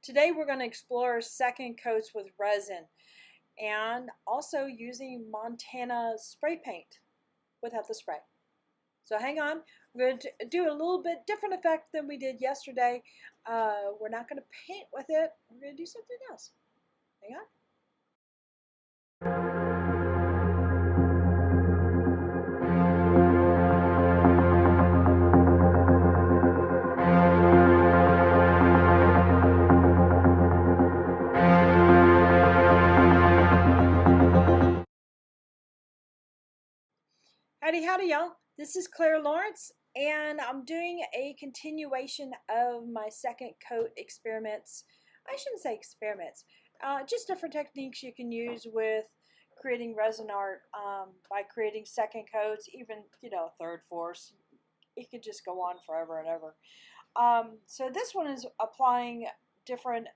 Today we're going to explore second coats with resin and also using Montana spray paint without the spray. So hang on, we're going to do a little bit different effect than we did yesterday. We're not going to paint with it, we're going to do something else. Hang on. Howdy, howdy, y'all. This is Clara Lawrence, and I'm doing a continuation of my second coat experiments. I shouldn't say experiments, just different techniques you can use with creating resin art by creating second coats, even, third, fourth. It could just go on forever and ever. So this one is applying different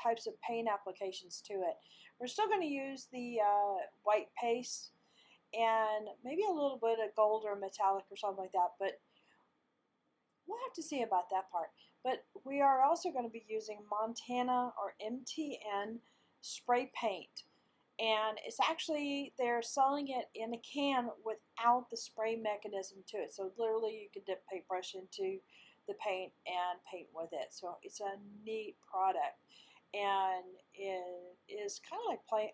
types of paint applications to it. We're still going to use the white paste and maybe a little bit of gold or metallic or something like that, but we'll have to see about that part. But we are also going to be using Montana or MTN spray paint, and it's actually, they're selling it in a can without the spray mechanism to it, so literally you can dip paintbrush into the paint and paint with it. So it's a neat product, and it is kind of like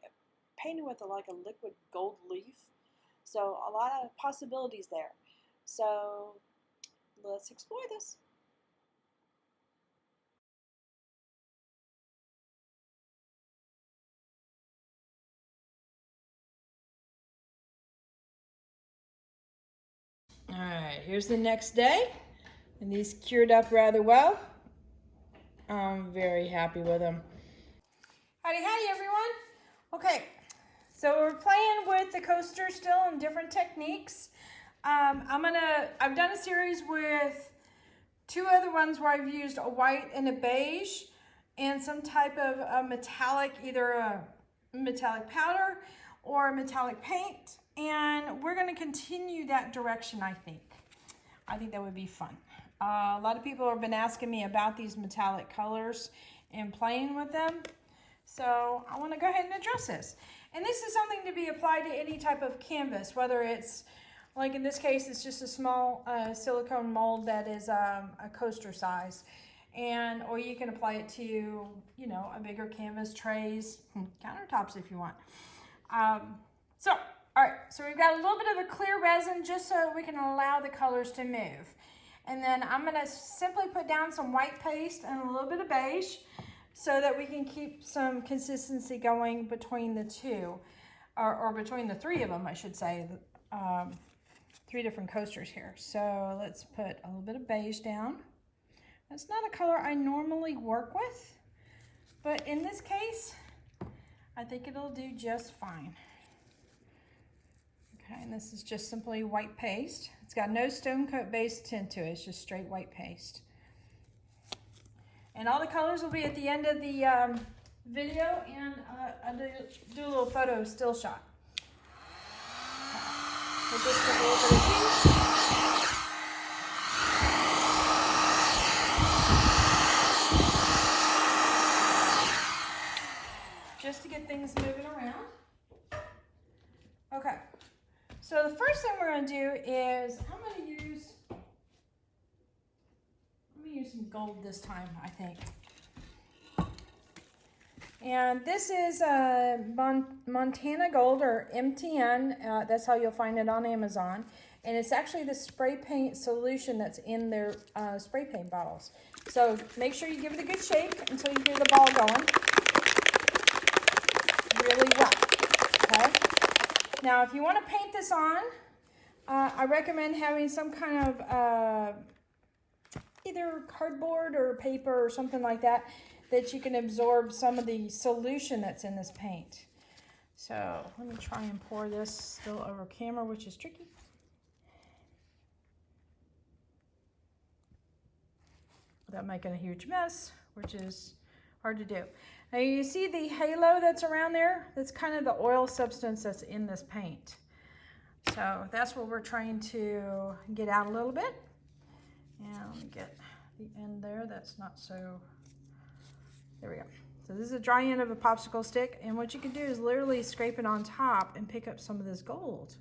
painting with like a liquid gold leaf. So a lot of possibilities there. So let's explore this. All right, here's the next day, and these cured up rather well. I'm very happy with them. Howdy, howdy, everyone. Okay, so we're playing with the coaster still in different techniques. I've done a series with two other ones where I've used a white and a beige and some type of a metallic, either a metallic powder or a metallic paint. And we're going to continue that direction, I think. I think that would be fun. A lot of people have been asking me about these metallic colors and playing with them. So I want to go ahead and address this. And this is something to be applied to any type of canvas, whether it's, like in this case, it's just a small silicone mold that is a coaster size. Or you can apply it to, a bigger canvas, trays, countertops if you want. All right, so we've got a little bit of a clear resin just so we can allow the colors to move. And then I'm gonna simply put down some white paste and a little bit of beige so that we can keep some consistency going between the two, or between the three of them, I should say. Three different coasters here. So let's put a little bit of beige down. That's not a color I normally work with, but in this case, I think it'll do just fine. Okay, and this is just simply white paste. It's got no stone coat based tint to it. It's just straight white paste. And all the colors will be at the end of the video, and I'll do a little photo still shot. We'll just put a little bit of heat. Just to get things moving around. Okay. So the first thing we're going to do is I'm going to use some gold this time, I think. And this is Montana Gold, or MTN. That's how you'll find it on Amazon. And it's actually the spray paint solution that's in their spray paint bottles. So make sure you give it a good shake until you hear the ball going really well. Okay. Now, if you want to paint this on, I recommend having some kind of either cardboard or paper or something like that you can absorb some of the solution that's in this paint. So let me try and pour this still over camera, which is tricky. Without making a huge mess, which is hard to do. Now you see the halo that's around there? That's kind of the oil substance that's in this paint. So that's what we're trying to get out a little bit. And let me get the end there. That's not so, there we So this is a dry end of a popsicle stick, and what you can do is literally scrape it on top and pick up some of this gold.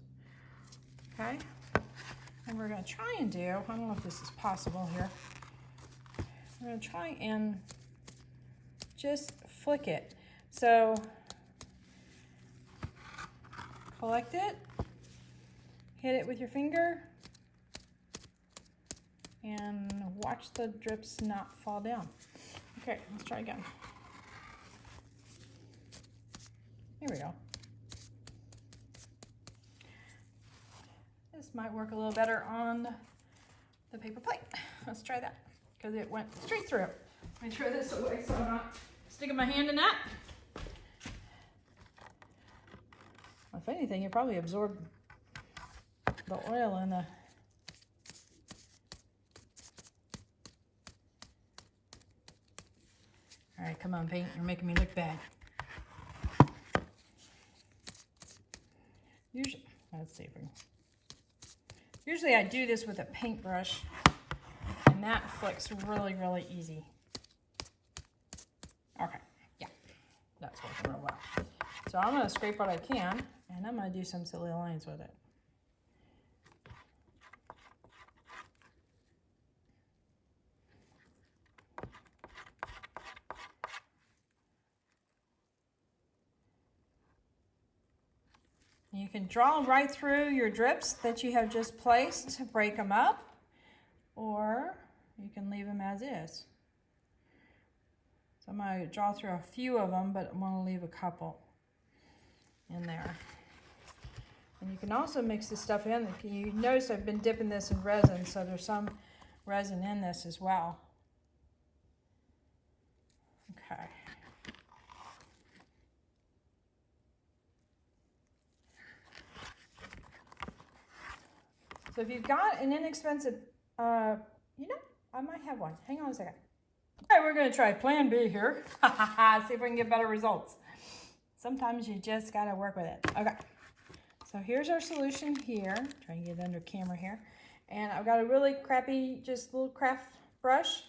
Okay? And we're going to try and do, I don't know if this is possible here, we're going to try and just flick it. So collect it, hit it with your finger, and watch the drips not fall down. Okay, let's try again. Here we go. This might work a little better on the paper plate. Let's try that, because it went straight through. Let me throw this away so I'm not sticking my hand in that. If anything, it probably absorbed the oil in the... All right, come on, paint. You're making me look bad. Usually, let's see if we can... Usually I do this with a paintbrush, and that flicks really, really easy. Okay, yeah, that's working real well. So I'm gonna scrape what I can, and I'm gonna do some silly lines with it. You can draw right through your drips that you have just placed to break them up, or you can leave them as is. So I'm going to draw through a few of them, but I want to leave a couple in there. And you can also mix this stuff in. You notice I've been dipping this in resin, so there's some resin in this as well. Okay. So if you've got an inexpensive, you know, I might have one. Hang on a second. All right, we're going to try plan B here. See if we can get better results. Sometimes you just got to work with it. Okay. So here's our solution here. Try and get it under camera here. And I've got a really crappy, just little craft brush.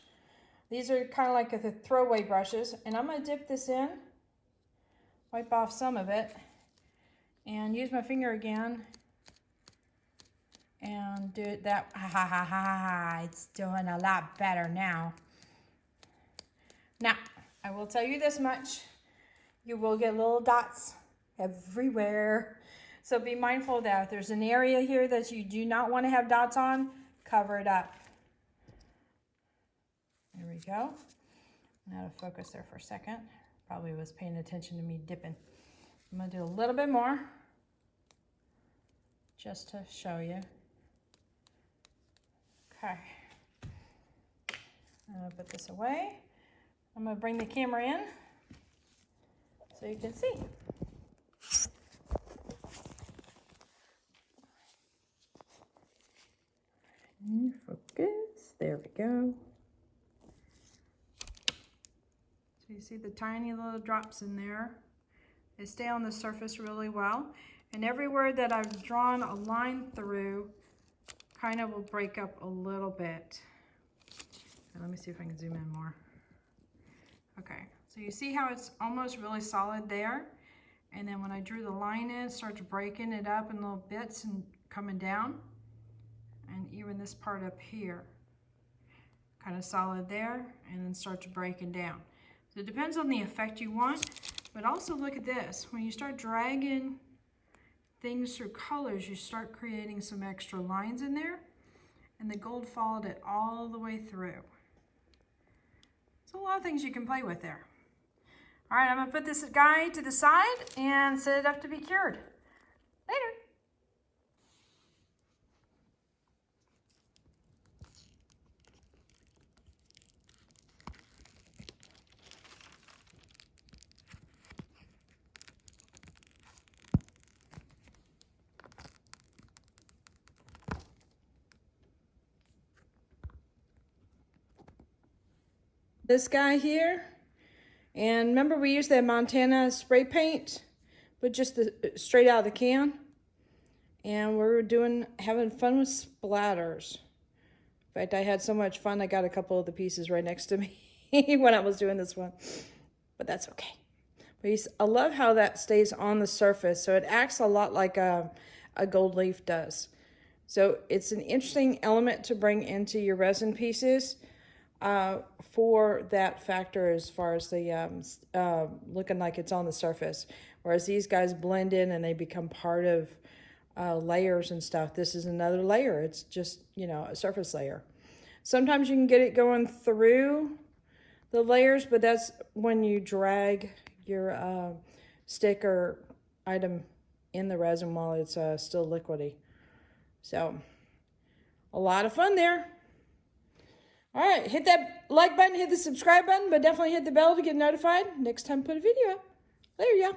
These are kind of like the throwaway brushes. And I'm going to dip this in, wipe off some of it, and use my finger again. And do it that, it's doing a lot better now. Now, I will tell you this much, you will get little dots everywhere. So be mindful of that. If there's an area here that you do not want to have dots on, cover it up. There we go. Now to focus there for a second. Probably was paying attention to me dipping. I'm gonna do a little bit more, just to show you. Okay, I'm going to put this away. I'm going to bring the camera in so you can see. Focus, there we go. So you see the tiny little drops in there. They stay on the surface really well. And everywhere that I've drawn a line through, kind of will break up a little bit. And let me see if I can zoom in more. Okay, so you see how it's almost really solid there? And then when I drew the line in, it starts breaking it up in little bits and coming down. And even this part up here, kind of solid there, and then starts breaking down. So it depends on the effect you want, but also look at this. When you start dragging things through colors, you start creating some extra lines in there, and the gold followed it all the way through. So a lot of things you can play with there. All right, I'm gonna put this guy to the side and set it up to be cured. Later. This guy here, and remember we used that Montana spray paint, but just straight out of the can, and we're having fun with splatters. In fact, I had so much fun I got a couple of the pieces right next to me when I was doing this one. but that's okay. But I love how that stays on the surface. So it acts a lot like a gold leaf does. So it's an interesting element to bring into your resin pieces for that factor as far as the looking like it's on the surface. Whereas these guys blend in and they become part of layers and stuff. This is another layer. It's just, you know, a surface layer. Sometimes you can get it going through the layers, but that's when you drag your stick or item in the resin while it's still liquidy. So, a lot of fun there. All right, hit that like button, hit the subscribe button, but definitely hit the bell to get notified next time I put a video up. Later, y'all.